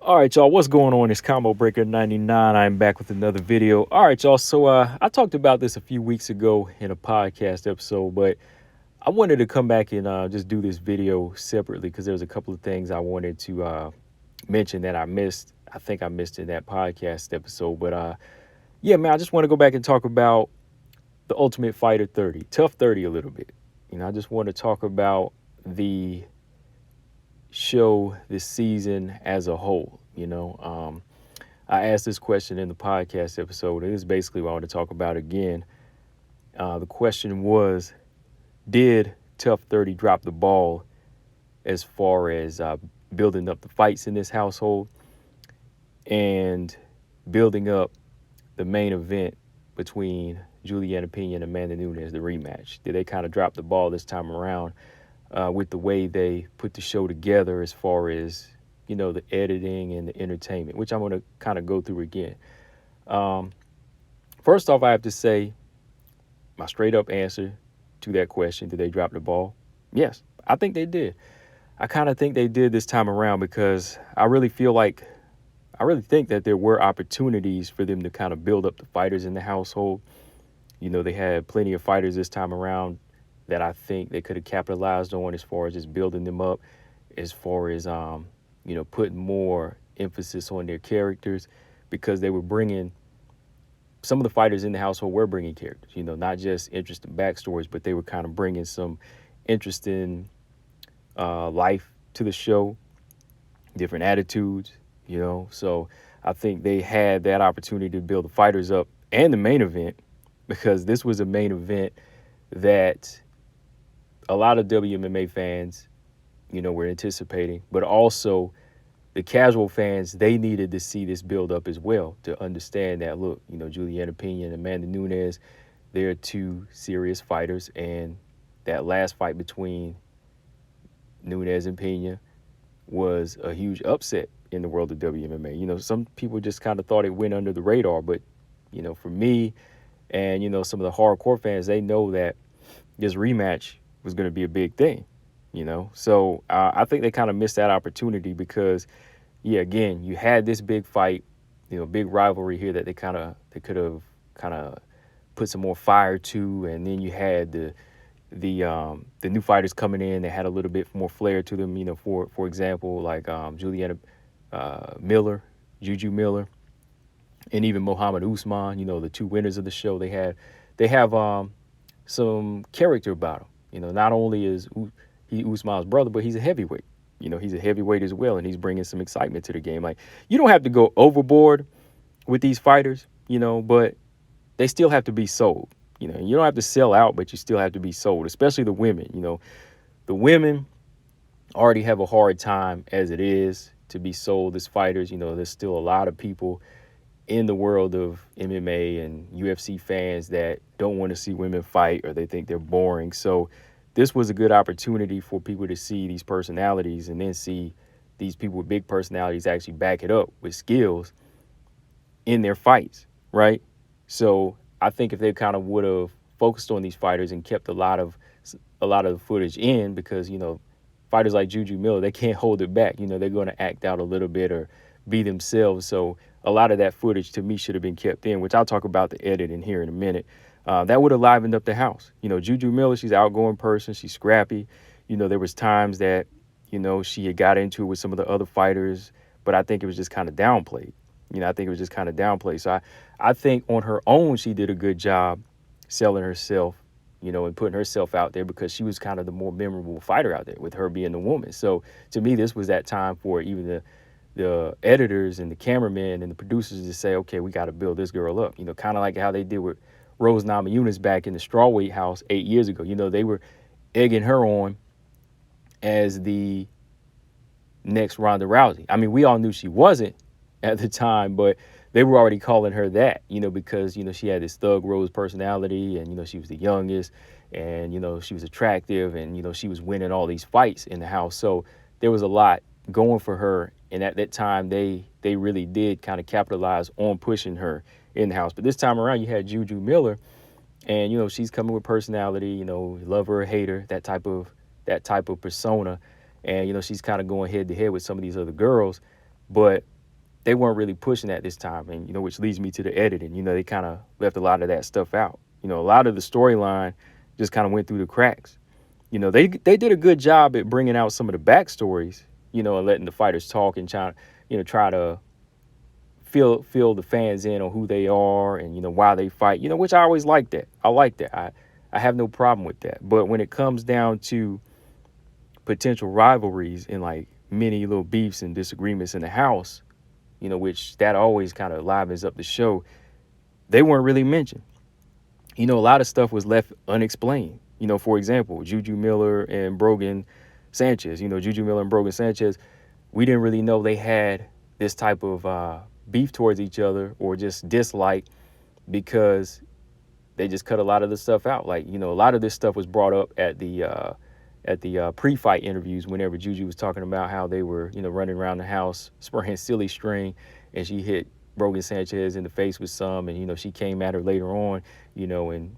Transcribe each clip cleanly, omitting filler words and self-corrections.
All right, y'all, what's going on? It's Combo Breaker 99. I'm back with another video. All right, y'all. So I talked about this a few weeks ago in a podcast episode, but I wanted to come back and just do this video separately because there's a couple of things I wanted to mention that I missed. I think I missed in that podcast episode. But yeah, man, I just want to go back and talk about the Ultimate Fighter 30, TUF 30 a little bit. I just want to talk about the show this season as a whole. I asked this question in the podcast episode, and this is basically what I want to talk about again. The question was, did TUF 30 drop the ball as far as building up the fights in this household and building up the main event between Julianna Pena and Amanda Nunes, the rematch? Did they kind of drop the ball this time around with the way they put the show together as far as, the editing and the entertainment, which I'm going to kind of go through again. First off, I have to say my straight up answer to that question, did they drop the ball? Yes, I think they did. I kind of think they did this time around because I really think that there were opportunities for them to kind of build up the fighters in the household. They had plenty of fighters this time around that I think they could have capitalized on as far as just building them up, as far as, putting more emphasis on their characters, because they were bringing, some of the fighters in the household were bringing characters, not just interesting backstories, but they were kind of bringing some interesting life to the show, different attitudes, So I think they had that opportunity to build the fighters up and the main event, because this was a main event that a lot of WMMA fans, were anticipating, but also the casual fans, they needed to see this build up as well to understand that, look, Julianna Pena and Amanda Nunes, they're two serious fighters, and that last fight between Nunes and Pena was a huge upset in the world of WMMA. Some people just kind of thought it went under the radar, but, for me and, some of the hardcore fans, they know that this rematch was going to be a big thing, So I think they kind of missed that opportunity because, yeah, again, you had this big fight, big rivalry here that they could have kind of put some more fire to, and then you had the new fighters coming in that had a little bit more flair to them. For example, like Julianna Miller, Juju Miller, and even Muhammad Usman. The two winners of the show. They have some character about him. Not only is he Usman's brother, but he's a heavyweight. He's a heavyweight as well, and he's bringing some excitement to the game. Like, you don't have to go overboard with these fighters, but they still have to be sold. You don't have to sell out, but you still have to be sold, especially the women. The women already have a hard time as it is to be sold as fighters. There's still a lot of people in the world of MMA and UFC fans that don't want to see women fight, or they think they're boring. So this was a good opportunity for people to see these personalities, and then see these people with big personalities actually back it up with skills in their fights, right? So I think if they kind of would have focused on these fighters and kept a lot of the footage in, because, fighters like Juju Miller, they can't hold it back. They're going to act out a little bit or be themselves. So a lot of that footage, to me, should have been kept in, which I'll talk about the editing here in a minute. That would have livened up the house. Juju Miller, she's an outgoing person. She's scrappy. There was times that, she had got into it with some of the other fighters, but I think it was just kind of downplayed. So I think on her own, she did a good job selling herself, and putting herself out there, because she was kind of the more memorable fighter out there, with her being the woman. So to me, this was that time for even the editors and the cameramen and the producers to say, okay, we got to build this girl up, kind of like how they did with Rose Namajunas back in the strawweight house 8 years ago. They were egging her on as the next Ronda Rousey. I mean, we all knew she wasn't at the time, but they were already calling her that, because, she had this thug rose personality, and, she was the youngest, and, she was attractive, and, she was winning all these fights in the house. So there was a lot going for her. And at that time, they really did kind of capitalize on pushing her in the house. But this time around, you had Juju Miller, and, she's coming with personality, love her or hate her, that type of persona. And, she's kind of going head to head with some of these other girls. But they weren't really pushing that this time, and which leads me to the editing. They kind of left a lot of that stuff out. A lot of the storyline just kind of went through the cracks. They did a good job at bringing out some of the backstories, and letting the fighters talk and try to fill the fans in on who they are and why they fight. Which I always like that. I like that. I have no problem with that. But when it comes down to potential rivalries and like many little beefs and disagreements in the house, which that always kind of livens up the show, they weren't really mentioned. A lot of stuff was left unexplained. For example, Juju Miller and Brogan Sanchez. Juju Miller and Brogan Sanchez, we didn't really know they had this type of beef towards each other or just dislike, because they just cut a lot of the stuff out. Like, a lot of this stuff was brought up at the pre-fight interviews whenever Juju was talking about how they were, running around the house spraying silly string, and she hit Brogan Sanchez in the face with some, and, she came at her later on, and,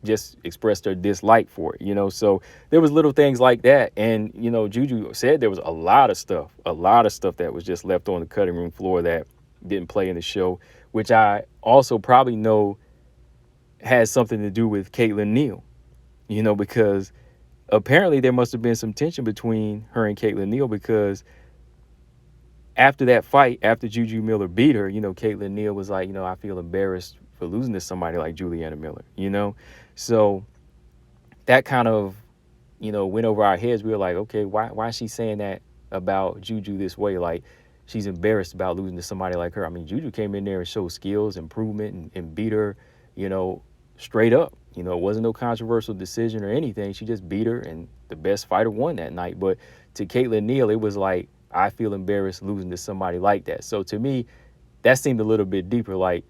just expressed her dislike for it, so there was little things like that. And, Juju said there was a lot of stuff that was just left on the cutting room floor that didn't play in the show, which I also probably know has something to do with Caitlin Neal, because apparently there must have been some tension between her and Caitlin Neal, because after that fight, after Juju Miller beat her, Caitlin Neal was like, I feel embarrassed for losing to somebody like Julianna Miller, So that kind of, went over our heads. We were like, okay, why is she saying that about Juju this way? Like, she's embarrassed about losing to somebody like her. I mean, Juju came in there and showed skills, improvement, and beat her, straight up. It wasn't no controversial decision or anything. She just beat her, and the best fighter won that night. But to Caitlin Neal, it was like, I feel embarrassed losing to somebody like that. So to me, that seemed a little bit deeper. Like,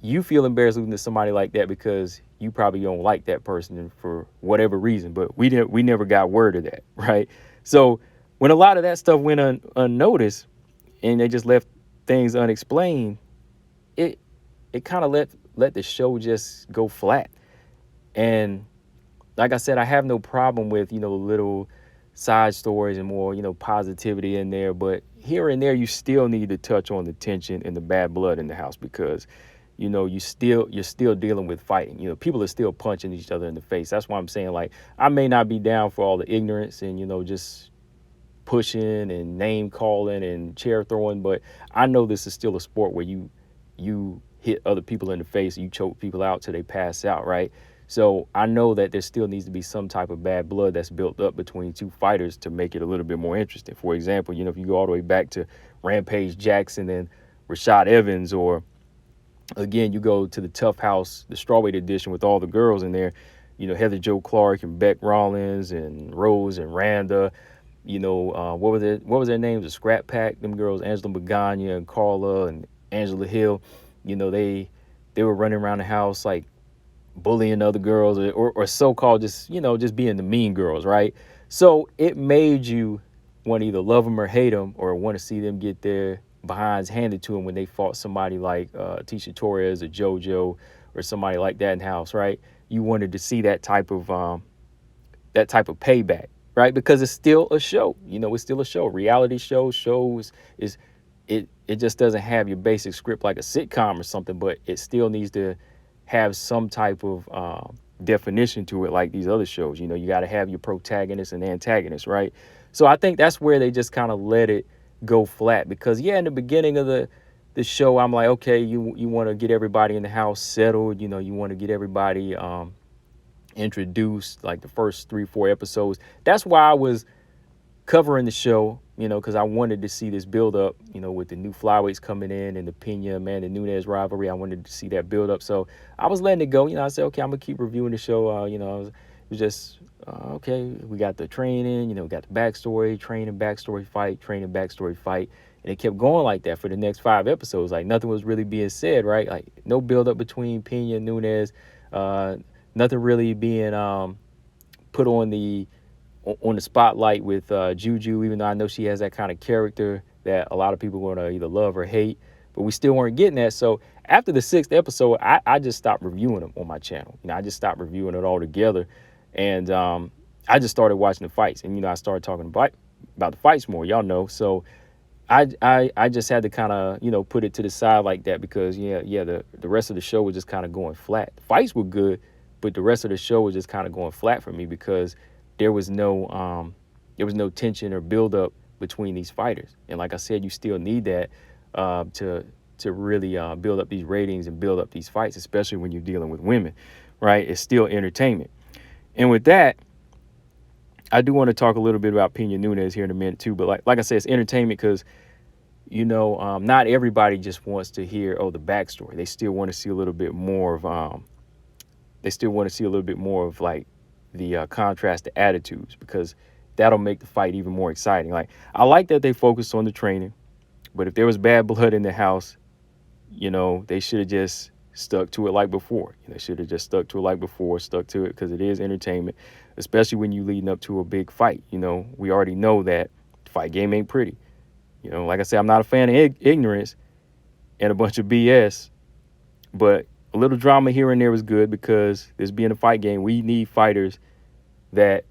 you feel embarrassed losing to somebody like that because you probably don't like that person for whatever reason. But we never got word of that, right? So when a lot of that stuff went unnoticed and they just left things unexplained, it kind of let the show just go flat. And like I said, I have no problem with, little side stories and more, positivity in there. But here and there, you still need to touch on the tension and the bad blood in the house, because, you're still dealing with fighting. People are still punching each other in the face. That's why I'm saying, like, I may not be down for all the ignorance and, just pushing and name calling and chair throwing, but I know this is still a sport where you hit other people in the face, you choke people out till they pass out, right? So I know that there still needs to be some type of bad blood that's built up between two fighters to make it a little bit more interesting. For example, if you go all the way back to Rampage Jackson and Rashad Evans, or again, you go to the TUF House, the strawweight edition with all the girls in there, Heather Jo Clark and Beck Rollins and Rose and Randa, what was their names? The Scrap Pack, them girls, Angela Magana and Carla and Angela Hill, they were running around the house like bullying other girls, or so-called just being the mean girls, right? So it made you want to either love them or hate them, or want to see them get their behinds handed to them when they fought somebody like Tisha Torres or JoJo or somebody like that in the house, right? You wanted to see that type of payback, right? Because it's still a show. It's still a show. Reality shows it just doesn't have your basic script like a sitcom or something, but it still needs to have some type of definition to it, like these other shows. You got to have your protagonist and antagonist, right? So I think that's where they just kind of let it go flat, because in the beginning of the show, I'm like, okay, you want to get everybody in the house settled, you want to get everybody introduced, like the first 3-4 episodes. That's why I was covering the show, because I wanted to see this build up, with the new flyweights coming in and the Pena, the Nunes rivalry. I wanted to see that build up. So I was letting it go. I said, okay, I'm going to keep reviewing the show. It was just, okay, we got the training, we got the backstory, training, backstory, fight, training, backstory, fight. And it kept going like that for the next 5 episodes. Like, nothing was really being said, right? Like, no build up between Pena and Nunes. Nothing really being put on the spotlight with Juju, even though I know she has that kind of character that a lot of people are going to either love or hate, but we still weren't getting that. So after the 6th episode, I just stopped reviewing them on my channel. I just stopped reviewing it altogether, and I just started watching the fights, and I started talking about the fights more, y'all know. So I just had to kind of, put it to the side like that because the rest of the show was just kind of going flat. The fights were good, but the rest of the show was just kind of going flat for me because there was no tension or build up between these fighters. And like I said, you still need that to really build up these ratings and build up these fights, especially when you're dealing with women, right? It's still entertainment. And with that, I do want to talk a little bit about Pena Nunes here in a minute too. But like I said, it's entertainment because not everybody just wants to hear the backstory. They still want to see a little bit more of like the contrast to attitudes because that'll make the fight even more exciting. Like I like that they focused on the training, but if there was bad blood in the house, they should have just stuck to it like before. They should have just stuck to it like before, stuck to it because it is entertainment, especially when you leading up to a big fight. We already know that the fight game ain't pretty. Like I said, I'm not a fan of ignorance and a bunch of BS, but a little drama here and there was good because this being a fight game, we need fighters that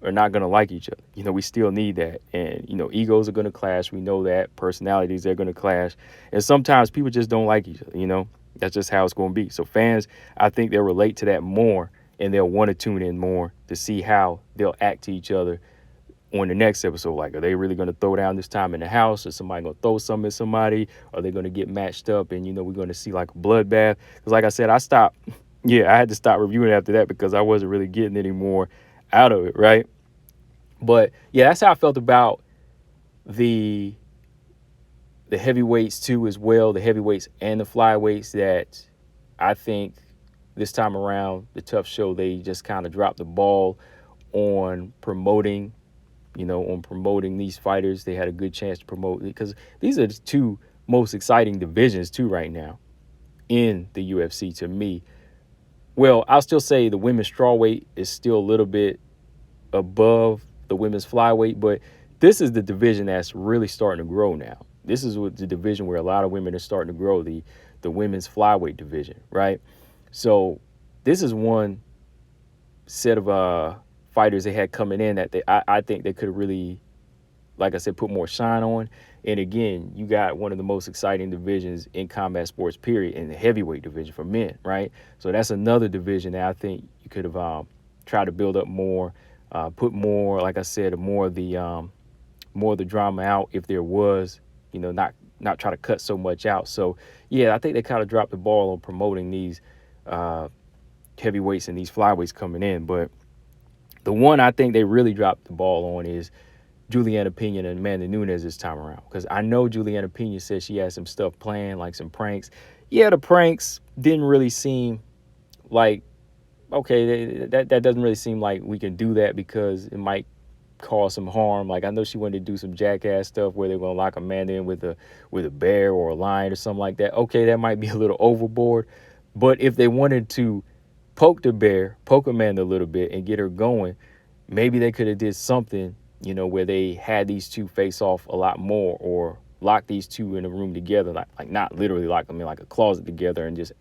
are not going to like each other. We still need that. And, egos are going to clash. We know that. Personalities, they're going to clash. And sometimes people just don't like each other. That's just how it's going to be. So fans, I think they'll relate to that more and they'll want to tune in more to see how they'll act to each other on the next episode. Like, are they really going to throw down this time in the house? Or somebody going to throw something at somebody? Are they going to get matched up? And, we're going to see like a bloodbath. Because like I said, I had to stop reviewing after that because I wasn't really getting any more out of it, right? But yeah, that's how I felt about the heavyweights too as well, the heavyweights and the flyweights, that I think this time around, the TUF show, they just kind of dropped the ball on promoting these fighters. They had a good chance to promote because these are the two most exciting divisions too right now in the UFC to me. Well, I'll still say the women's strawweight is still a little bit above the women's flyweight, but this is the division that's really starting to grow now. This is the division where a lot of women are starting to grow, the women's flyweight division, right? So this is one set of fighters they had coming in that I think they could really, like I said, put more shine on. And again, you got one of the most exciting divisions in combat sports, period, in the heavyweight division for men, right? So that's another division that I think you could have tried to build up more, put more, like I said, more of the drama out if there was, not try to cut so much out. So yeah, I think they kind of dropped the ball on promoting these heavyweights and these flyweights coming in. But the one I think they really dropped the ball on is Julianna Pena and Amanda Nunes this time around. Because I know Julianna Pena said she had some stuff planned, like some pranks. Yeah, the pranks didn't really seem like, okay, that doesn't really seem like we can do that because it might cause some harm. Like I know she wanted to do some jackass stuff where they're going to lock Amanda in with a bear or a lion or something like that. Okay, that might be a little overboard. But if they wanted to poke Amanda a little bit and get her going, maybe they could have did something, where they had these two face off a lot more, or lock these two in a room together, like not literally lock them in like a closet together and just,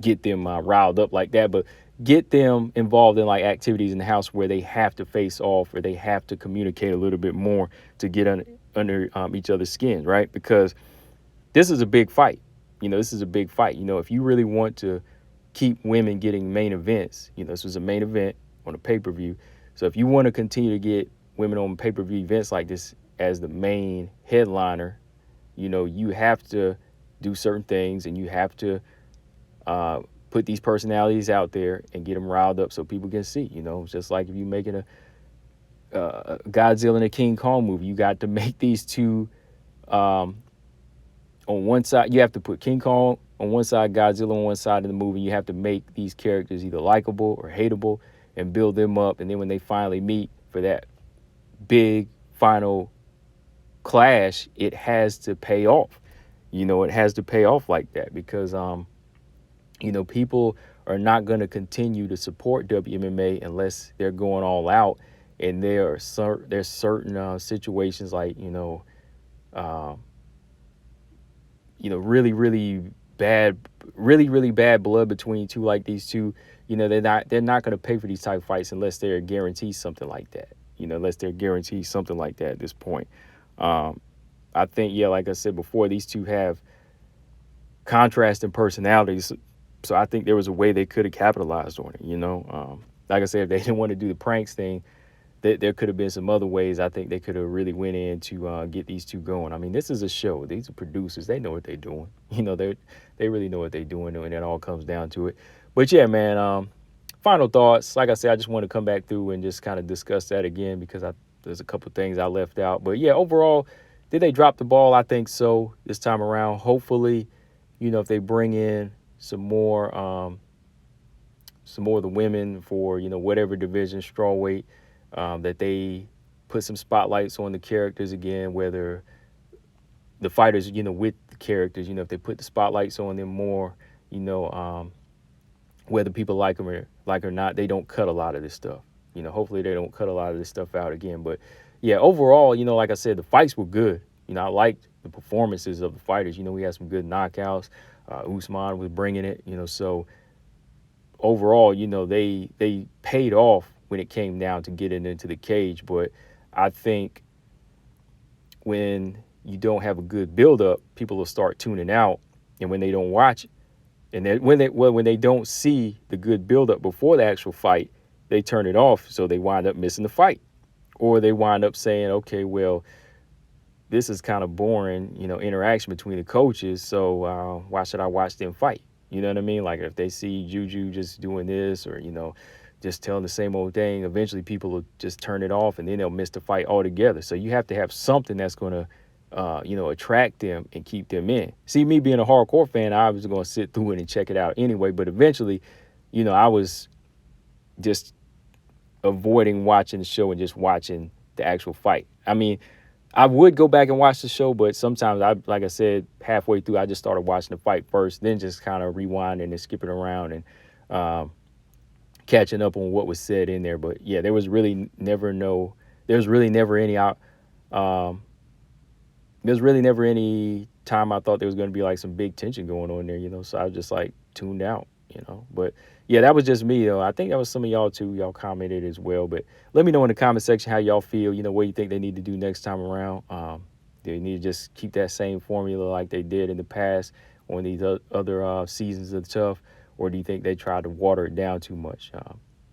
get them riled up like that, but get them involved in like activities in the house where they have to face off or they have to communicate a little bit more to get under each other's skins, right? Because this is a big fight. This is a big fight. If you really want to keep women getting main events, this was a main event on a pay-per-view. So if you want to continue to get women on pay-per-view events like this as the main headliner, you have to do certain things and you have to put these personalities out there and get them riled up so people can see. Just like if you're making a Godzilla and a King Kong movie, you got to make these two on one side. You have to put King Kong on one side, Godzilla on one side of the movie. You have to make these characters either likable or hateable and build them up. And then when they finally meet for that big final clash, it has to pay off. It has to pay off like that because people are not going to continue to support WMMA unless they're going all out. And there's certain situations like, really, really bad, really bad blood between two like these two. They're not going to pay for these type of fights unless they're guaranteed something like that. unless they're guaranteed something like that at this point. Um, I think, yeah, like I said before, these two have contrasting personalities. So I think there was a way they could have capitalized on it. Like I said, if they didn't want to do the pranks thing, there could have been some other ways. I think they could have really went in to get these two going. I mean, this is a show. These are producers. They know what they're doing. They really know what they're doing, and it all comes down to it. But yeah, man. Final thoughts. Like I said, I just want to come back through and just kind of discuss that again because there's a couple things I left out. But yeah, overall, did they drop the ball? I think so this time around. Hopefully, if they bring in some more of the women for whatever division, strawweight, that they put some spotlights on the characters again, whether the fighters with the characters, if they put the spotlights on them more, you know whether people like them or not, they don't cut a lot of this stuff. Hopefully they don't cut a lot of this stuff out again. But yeah, overall, like I said, the fights were good. I liked the performances of the fighters. We had some good knockouts. Usman was bringing it. So overall, they paid off when it came down to getting into the cage. But I think when you don't have a good buildup, people will start tuning out, and when they don't watch, and then when they don't see the good buildup before the actual fight, they turn it off, so they wind up missing the fight, or they wind up saying, okay, well, this is kind of boring, interaction between the coaches, so why should I watch them fight? You know what I mean? Like if they see Juju just doing this or, just telling the same old thing, eventually people will just turn it off and then they'll miss the fight altogether. So you have to have something that's going to, attract them and keep them in. See, me being a hardcore fan, I was going to sit through it and check it out anyway. But eventually, I was just avoiding watching the show and just watching the actual fight. I mean, I would go back and watch the show, but sometimes like I said, halfway through, I just started watching the fight first, then just kind of rewinding and skipping around and catching up on what was said in there. But yeah, there was really never any there's really never any time I thought there was going to be like some big tension going on there, so I was just like tuned out. But yeah, that was just me though. I think that was some of y'all too. Y'all commented as well, but let me know in the comment section how y'all feel, what you think they need to do next time around. They need to just keep that same formula like they did in the past on these other seasons of TUF, or do you think they tried to water it down too much?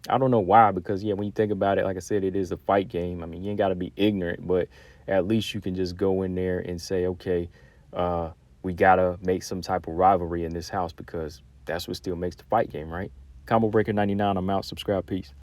I don't know why, because yeah, when you think about it, like I said, it is a fight game. I mean, you ain't got to be ignorant, but at least you can just go in there and say, okay, we got to make some type of rivalry in this house, because that's what still makes the fight game, right? Combo Breaker 99, I'm out. Subscribe. Peace.